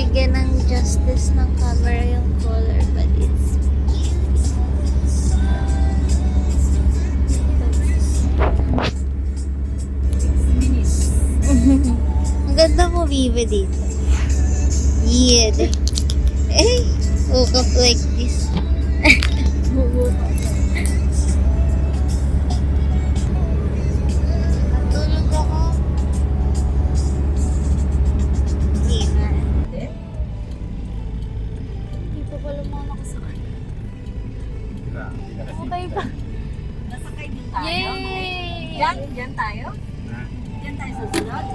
binigyan ng justice ng camera yung color, but it's ang ganda mo, Viva, dito. Yeah. Eh, woke up like this. Natulog ako. Hindi na. Hindi pa pala mga nakasakay. Okay pa. Nasakay din tayo. Yay! Diyan tayo? Diyan tayo sa sunod?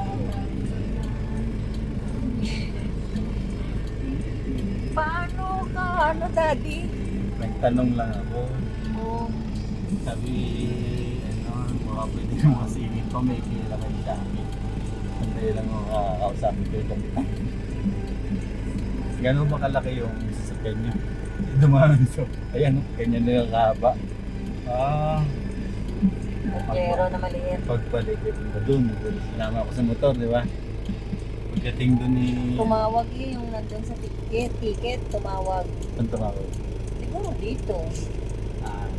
Paano ka? Ano, Daddy? Nagtanong lang ako. Oh. Sabi, baka pwede kang masingit ko, may kilala kayo sa akin. Sandali lang ako kakausapin ko yung kapitan. Gano'n ba kalaki yung sasakyan niya? Dumaan so, ayan, ganyan na yung kahaba. Pero na maliit. Pagbalik, punta dun. Sinama ako sa motor, di ba? Pagdating dun Tumawag yung nandun sa ticket, tumawag. Saan tumawag? Siguro dito. Ah,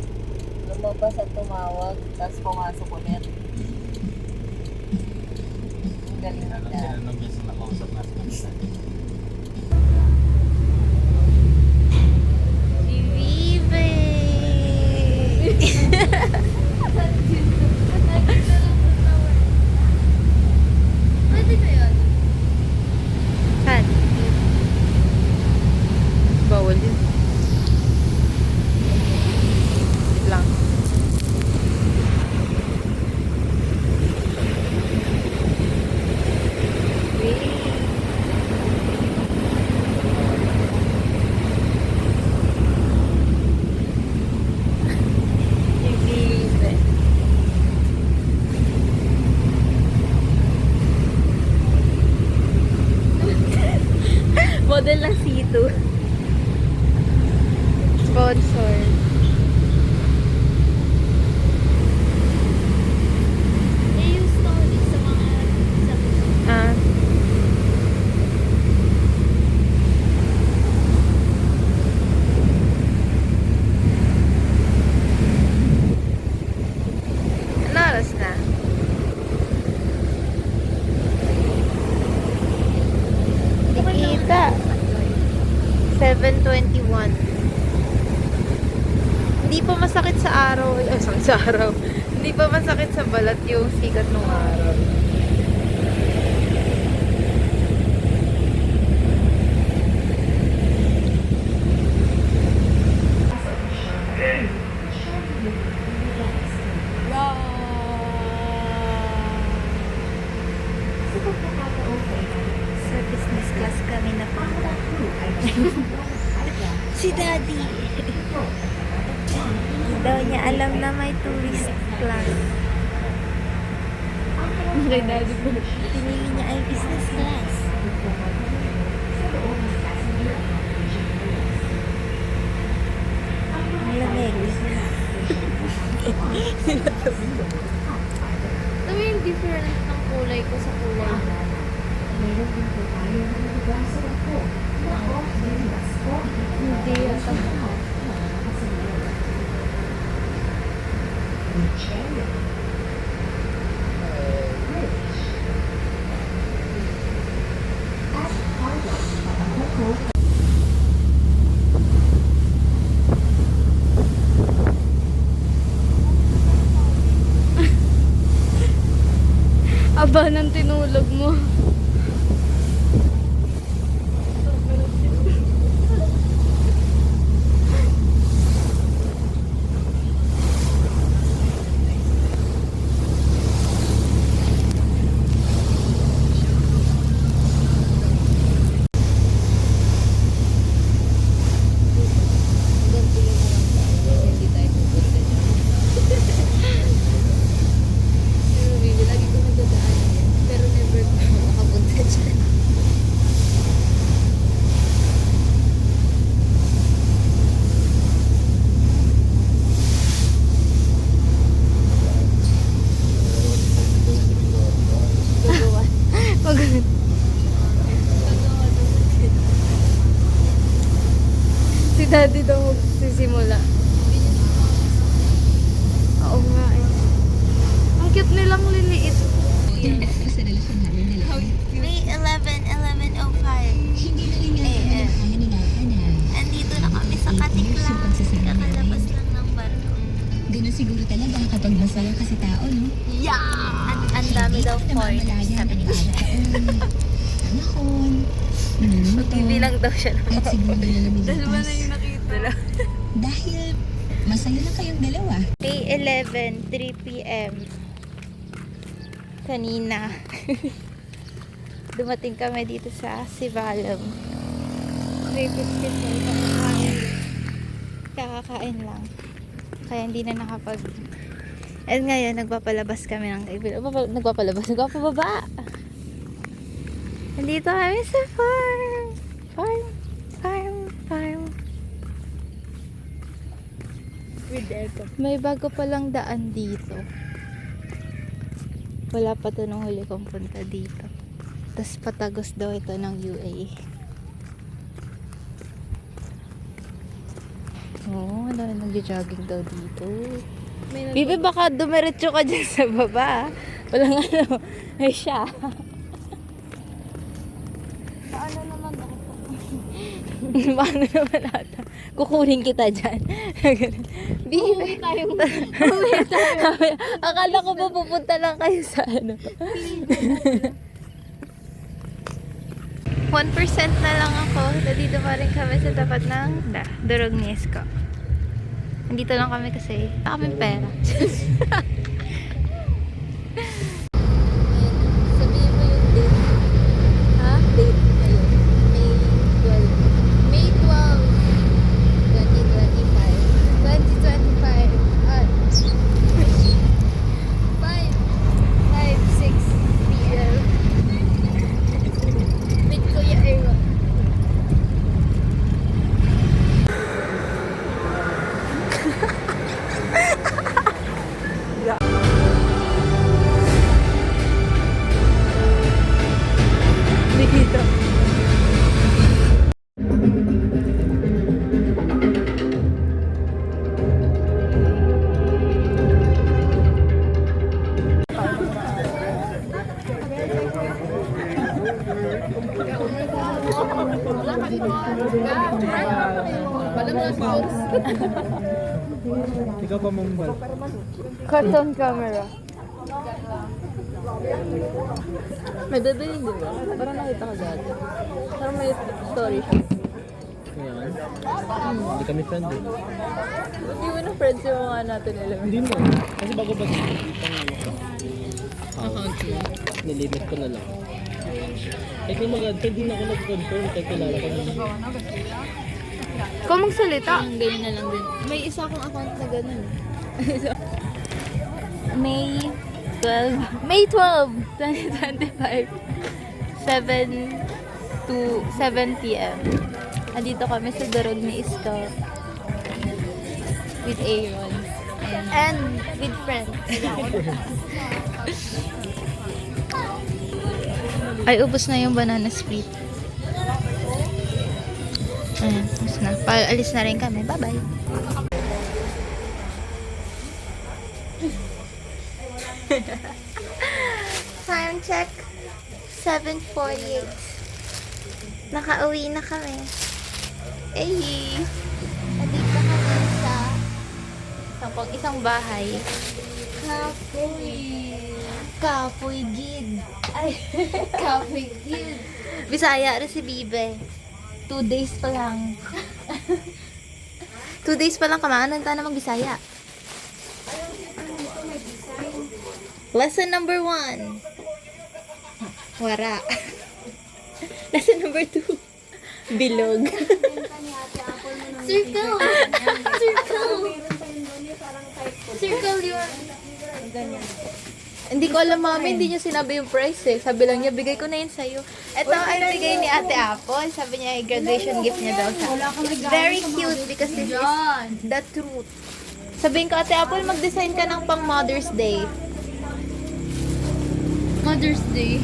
Lumabas at tumawag, tapos pumasok ulit. Ang galing ano nila. sila nung minsan nakausap na sa kanila. Si Viva! Pwede ba yun? Saan? Bawal yun. Wait lang. Si Viva. Model ng C2. Sponsor. I-use ko ulit sa mga Ah. Ano oras na? Kita. 7:21. Hindi pa masakit sa araw. Sakit sa araw. Hindi pa masakit sa balat yung sikat ng araw. Sa business class kami napunta. Si Daddy. Daw niya alam na may tourist class. Kay Daddy po. Pinili niya ay business class. Ang lamig. Ano yung difference ng kulay ko sa kulay mo? Hindi yata. Aba ng tinulog mo. Daddy daw magsisimula. Oo nga eh. Ang cute nilang liliit. May 11:05 a.m. Andito na kami sa Katiklan. Kakalabas lang ng barko. Ganun siguro talaga kapag masaya kasi tao, no? Yeah! Ang dami daw foreigners, sabi ni Isha. Panahon, naluluto, Bibilang daw siya ng at siguro Dalawa na nalulutas. yung nakita. Dahil masaya lang kayong dalawa. Day 11, 3 p.m. Kanina. Dumating kami dito sa Sivalum. 3:54 kakakain lang. Kaya hindi na nakapag... At ngayon, nagpapalabas kami ng nagpapababa. Nandito kami sa farm. Farm. May bago palang daan dito. Wala pa to nung huli kong punta dito. Tapos patagos daw ito ng UAE. Oo, ano nag-jogging daw dito. Bibi, baka dumiretso ka dyan sa baba. Walang ano. Ay siya. Paano naman ako? Paano naman ata? Kukunin kita dyan. Bibi. Uwi tayo. Akala ko ba pupunta lang kayo sa ano. 1% na lang ako. Nandito pa rin kami sa tapat ng Durog Nisco. Nandito lang kami kasi wala kaming pera. Sabihin mo yung date. Ha? Date. Ayun. May 12. May 12. 2025. 2025. At 5:06 p.m. Meet Kuya Aaron. Dito. Ikaw pa mong Cartoon camera. May dadalhin din ba? Parang nakita ko dati. Parang may story siya. Ngayon, hindi kami friend eh. Hindi mo na friends yung mga natin alam. Hindi mo. Kasi bago ba account nilimit ko na lang. Kahit yung mag-add, hindi na ako nag-confirm kahit kilala ko na. Kung magsalita. Ganyan na lang din. May isa akong account na ganun. May 12. May 12! 2025. 7 to 7 p.m. Andito kami sa Durog ni Isko. With Aaron. And with friends. Ay, ubos na yung banana split. Ayan, ubos na. Alis na rin kami. Bye-bye. Time check. 7:48. Nakauwi na kami. Ay! Nandito kami sa isang bahay. Kapoy Gid. Ay, Kapoy Gid. Bisaya rin si Bibe. 2 days pa lang. 2 days pa lang kamaanan ta na mag-Bisaya. Lesson number 1. Wara. Lesson number 2. Bilog. Circle. Circle yun. Hindi ko alam, mami. Hindi niya sinabi yung price eh. Sabi lang niya, bigay ko na yun sa'yo. Ito ay bigay ni Ate Apple. Sabi niya, graduation gift niya daw sa. It's very cute because this is the truth. Sabihin ko, Ate Apple, mag-design ka ng pang Mother's Day. Mother's Day.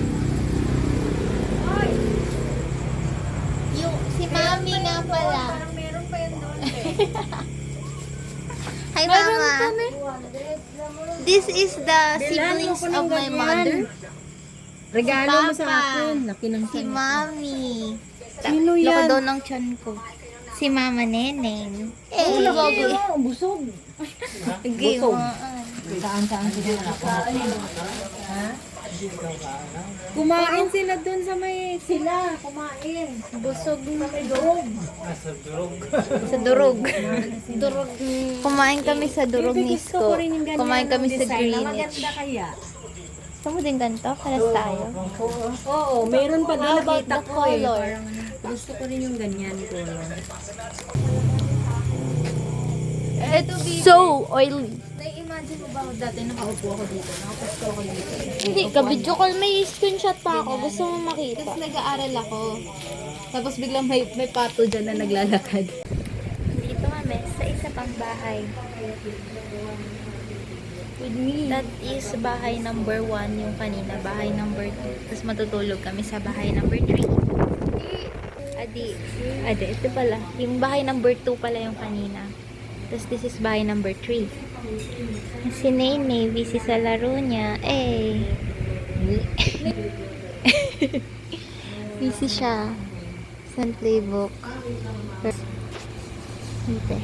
Yung, si Mami nga pala. Parang meron pa yun doon. Hi, Mama. This is the siblings of my mother. Regalo mo sa Papa. akin. Laki ng Si Mami. Sino Loko yan? daw ng tiyan ko. Si Mama Neneng. Eh, Busog. Saan sila? Kumain sila dun sa may sila. Kumain. Busog na may durog. Sa durog. Durog. Kumain kami sa durog ni Gusto ko Sko. rin yung ganyan. Kumain kami ang sa design. Greenwich. Maganda kaya. Gusto mo din ganito? Paras tayo. Oo, meron pa din How about nakita the ko eh. color? Parang gusto ko rin yung ganyan color. Ito, So oily. Na-imagine mo ba dati nakaupo ako dito? Nakapusto ako dito. Hindi ka video call, may screenshot pa ako. Gusto mo makita. Tapos nag-aaral ako. Tapos biglang may pato dyan na naglalakad. Dito kami sa isa pang bahay. With me. That is bahay number 1 yung kanina. Bahay number 2. Tapos matutulog kami sa bahay number 3. Adi, ito pala. Yung bahay number 2 pala yung kanina. Tapos this is bahay number 3. Si Nene, busy sa laro niya. Eh. Busy siya. Sa playbook. Dito.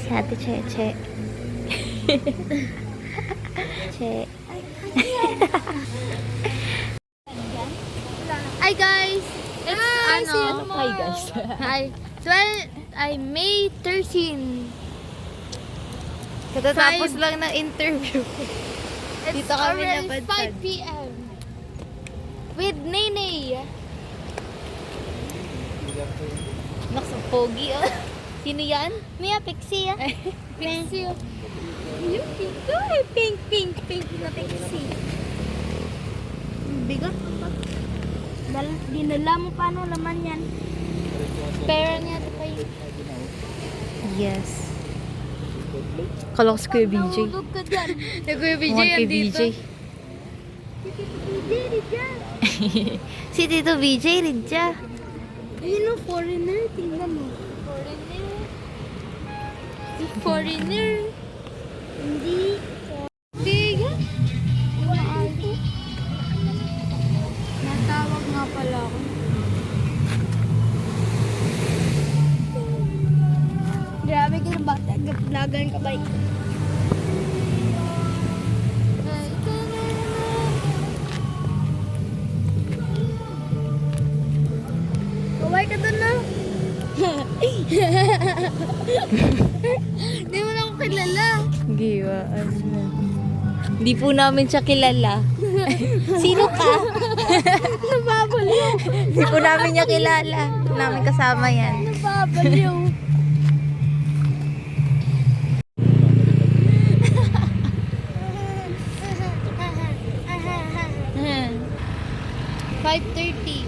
Si Ate Cheche. Che. Hi guys! It's Hi guys. Hi. May 13. Katatapos lang ng interview. Dito kami napadpad. 5 p.m. With Nene. Naksa pogi oh. Sino yan? Mia Pixie ah. Pixie. Yung pink ko eh. Pink na Pixie. Bigat. Dinala mo paano laman yan? Pera niya ito pa yun. Yes. Kala ko si Kuya BJ. Nahulog ka dyan. Kuya BJ Mukhang yan kay dito. BJ. Si Tito BJ rin siya. Yun o, foreigner. Tingnan mo. Foreigner. Hindi. Tiga. Natawag nga pala ako. Grabe ka na bata. Vlogger ka ba? Kaway ka doon na. Hindi mo na ako kilala. Giwaan mo. Hindi po namin siya kilala. Sino ka? Nababaliw. Hindi po namin niya kilala. Hindi namin kasama yan. Nababaliw. Hmm. 5:30.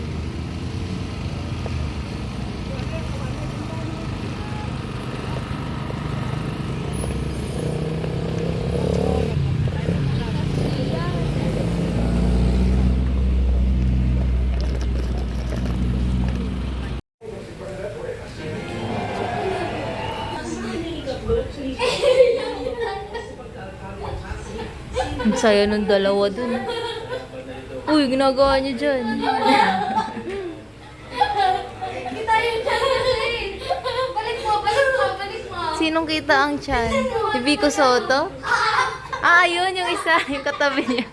Ang saya nung dalawa dun. Uy, ginagawa niyo dyan. Sinong kita ang tiyan? Si Vico Soto? Ah, yun yung isa. Yung katabi niya.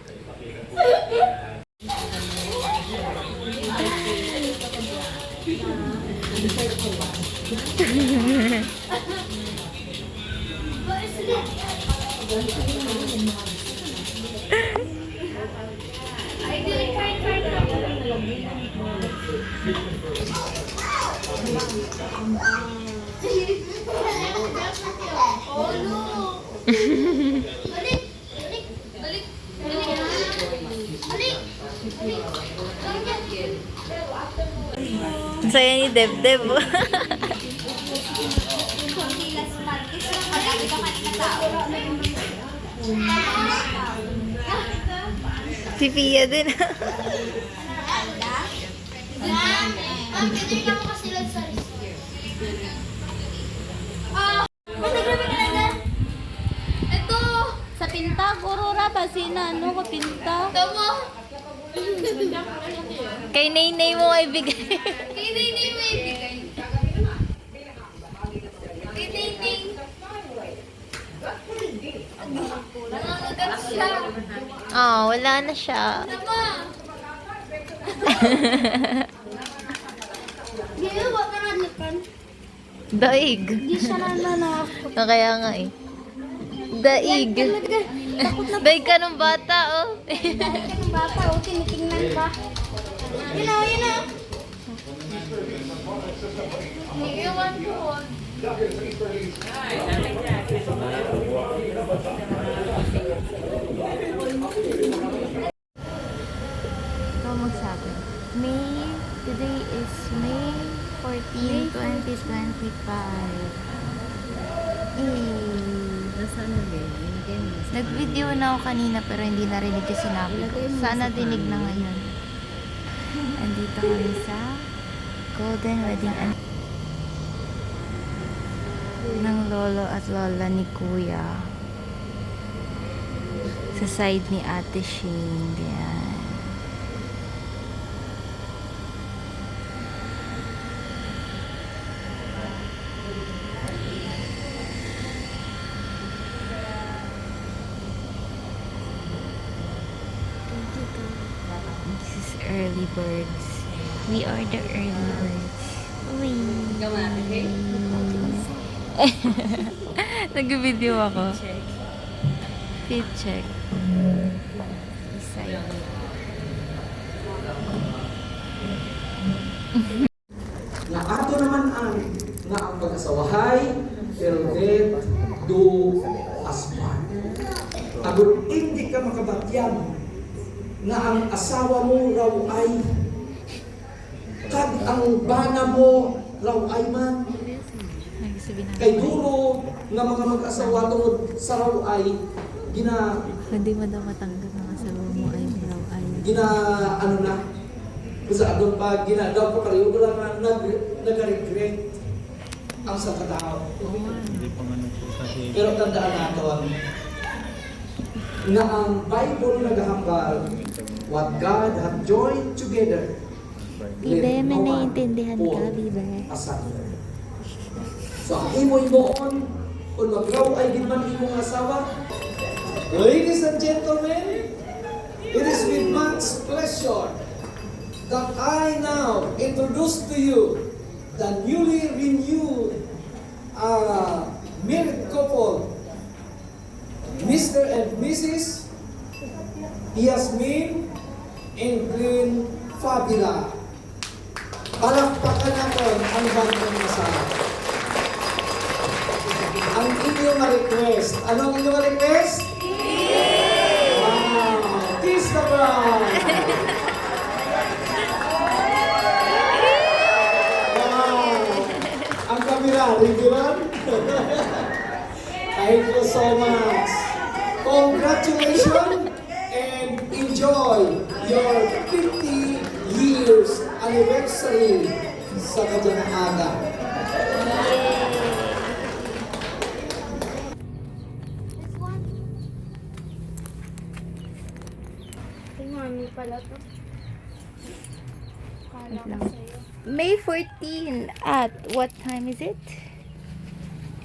Ang saya ni Deb-Deb. Si Pia din. Kay Naynay mo ay bigay. Kay Naynay mo ay bigay. Kay Naynay. Nangangagat siya. Oh, wala na siya. Daig. Hindi siya nananap. Kaya nga eh. Daig. Daig ka ng bata, oh. Ang bata, o, tinitingnan ka. Yun o, yun o. Iwan ko. Ikaw magsabi. Today is May 14, 2025. Nasaan na din? Nag-video na ako kanina pero hindi narinig yung sinabi ko. Sana dinig na ngayon. Andito kami sa Golden Wedding ng lolo at lola ni kuya. Sa side ni ate Shane. Yan. This is early birds. We are the early birds. Uy. Nag-video ako. Fit check. Isa yun. Nga ato naman ang pag-asawahay, elvet, do aspan. Agud hindi ka makabatyan nga ang asawa mo raw ay kag ang bana mo raw ay man Nagsabi na. kay duro nga mga mag-asawa tungod sa raw ay gina Hindi mo daw matanggap ang asawa mo ay raw ay. ano na kasi adong pa ginadaw ko pareho lang na nag-regret ang sa katao. Hindi pa nga nagsasabi. Pero tandaan natin na ang Bible naghahambal, what God hath joined together, Bibe, let may no man naiintindihan ka, put Bibe. asunder. So ang imoy moon, kung magraw ay di man imong asawa, ladies and gentlemen, it is with much pleasure that I now introduce to you the newly renewed married couple, Mr. and Mrs. Yasmin and Green Fabila. Palakpakan natin ang bagong asawa. Ang inyong request. Anong inyong request? Wow! Kiss the bride! Wow! Ang kamera, ready man? Thank you so much. Congratulations and enjoy your 50 years anniversary sa kanyang aga. Mami pala to. Kala ko sa'yo. May 14 at what time is it?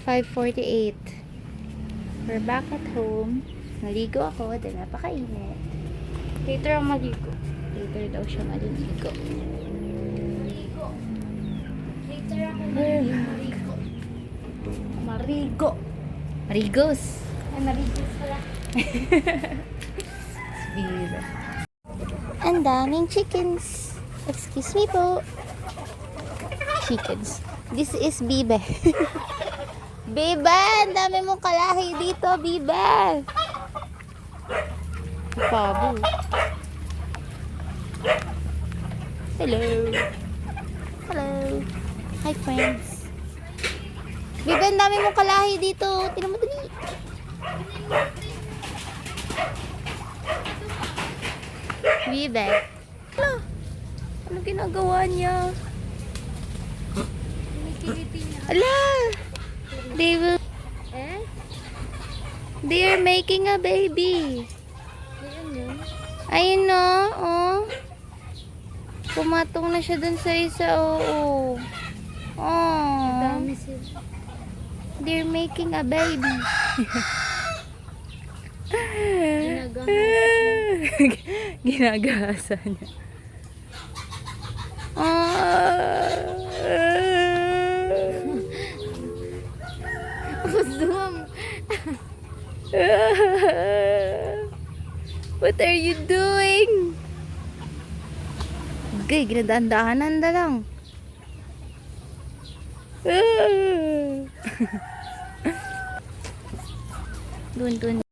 5:48. We're back at home. Naligo ako dahil napakainit. Later ang maligo. Later daw siya maliligo. Later ako maligo. Marigo. Marigos! Ay, marigo pala. Speed. Ang daming chickens. Excuse me po. Chickens. This is Bibe. Bibe! Ang dami mong kalahi dito, Bibe! Pabo. Hello. Hello. Hi, friends. Bibe, ang dami mong kalahi dito. Tingnan mo dali. Bibe. Ano? Ano ginagawa niya? Ala! They will... They are making a baby. Ayun no, oh. Pumatong na siya dun sa isa, oo. Oh. Dami sila. They're making a baby. Ginagahasa niya. Zoom. What are you doing? Okay, ginadaan-daanan na lang. Dun.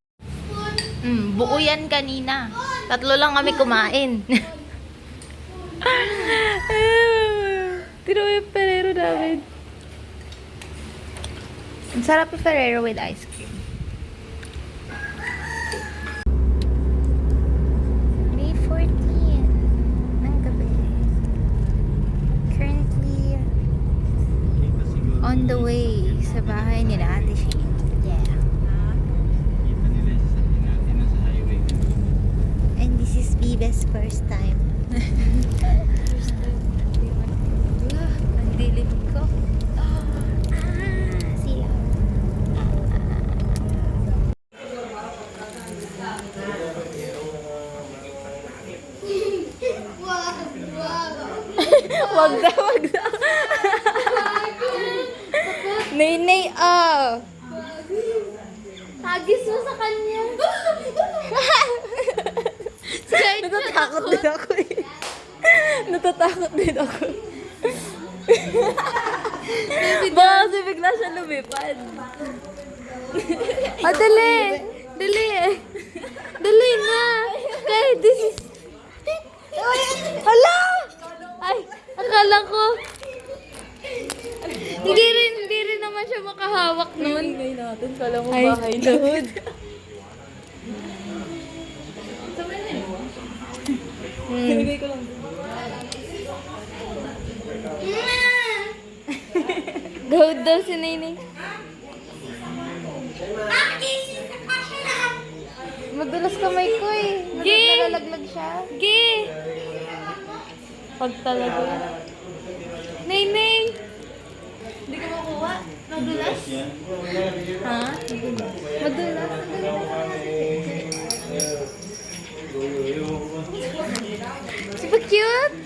Buo yan kanina. 3 lang kami kumain. Tino yung Ferrero namin. Ang sarap yung Ferrero with ice cream. May 14 ng gabi. Currently on the way sa bahay ni Ate Shane. Yeah. Kita nila sa sasakyan natin nasa highway. And this is Bibe's first time. Ang dilim ko. Sila. Wag daw. Nay, Hagis mo sa kanya. Natatakot din ako eh. Natatakot din ako. Baka kasi bigla siya lumipad. Dali! Dali na! Kahit this is... Hala! Ay, akala ko. Hindi rin naman siya makahawak nun. Ingay natin, kala mo Ay, bahay load. Sinigay ko lang. Gawad daw si Nene. Madulas kamay ko eh. Nalalaglag siya. Pag talaga. Nene! Hindi ko makuha. Madulas? Ha? Madulas. Super cute!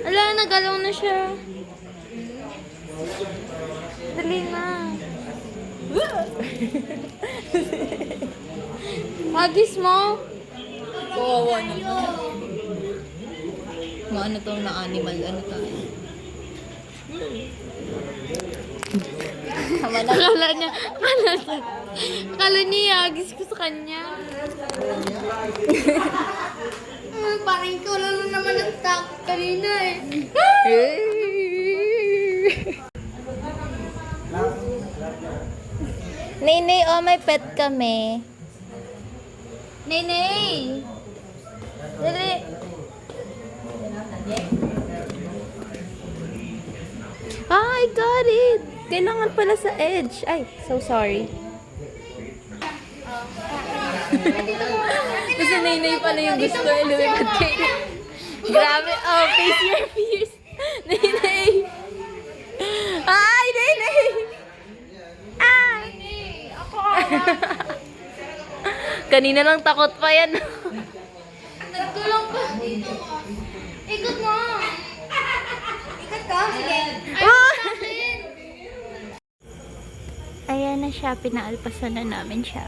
Ala, nagalaw na siya. Dali na. Hagis mo? Kawawa naman. Maano to na animal, ano tayo? Akala niya hagis ko sa kanya. Parang ikaw lalo naman nagtakot kanina eh. Nene, oh, may pet kami. Nene! Dali! Ah, I got it! Kailangan pala sa edge. Ay, so sorry. Kasi Nainay pala yung gusto eh, lumipad kay... Grabe. Oh, face your fears. Nainay. Ay, Nainay. Ah! Kanina lang takot pa yan. Nagkulong pa dito. Ikot mo. Ikot ka. Sige. Ayan na siya. Pinaalpasan na namin siya.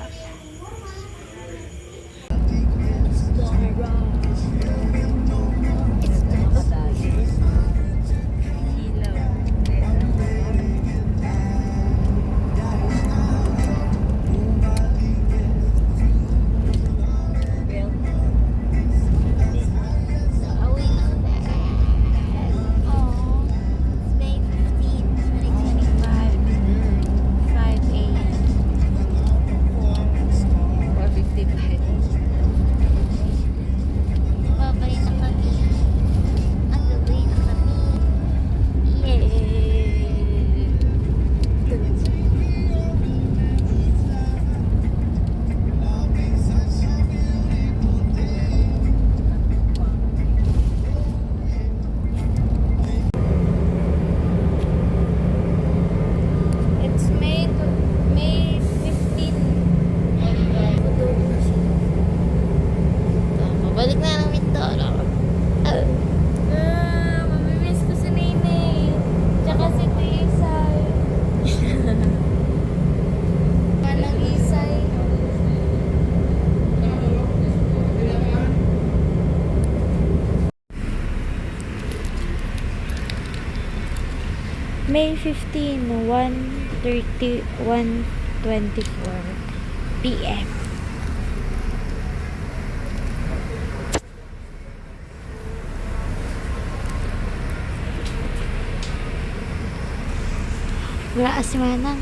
May 15, 1:30, 1:24 p.m. Wala kasi manang.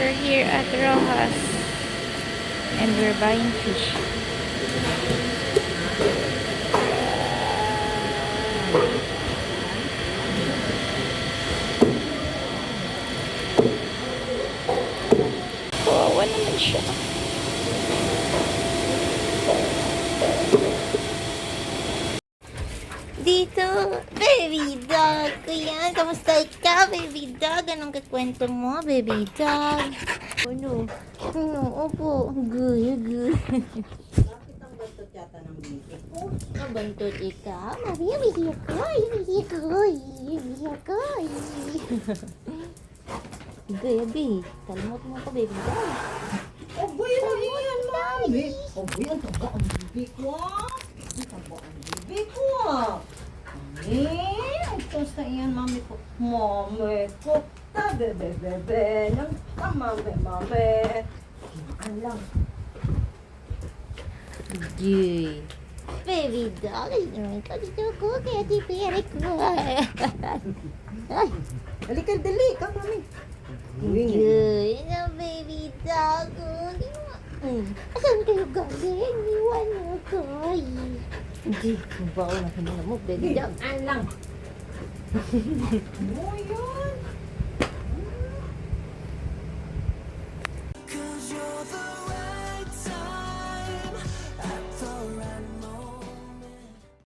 We're here at Rojas and we're buying fish. Kawawa naman siya. Dito, baby dog. Kuya, kamusta ka, baby dog? Anong kakwento mo, baby dog? Ano? Ano? Opo. Good. Bakit ang bantot yata ng bibig ko? Ang bantot ikaw? Maria, bihi ako. Baby, talmot mo ko, baby dog. Oh, boy, ano yan, mami? Oh, boy, ang taba ang bibig ko, ah. Ang taba ang bibig ko, ah. Ang tos na iyan, mami ko. Mami ko. Bebe. Nang mami. Alam. Yay. Baby dog, ay naman ko dito ko, kaya tipiri ko. Ay. Halika, dali ka, mami. Yay, na baby dog. Hindi mo asan kayo galing? Iwan mo ko. Hindi ko ba ako nakamula mo, baby dog? Alang. Mo yun.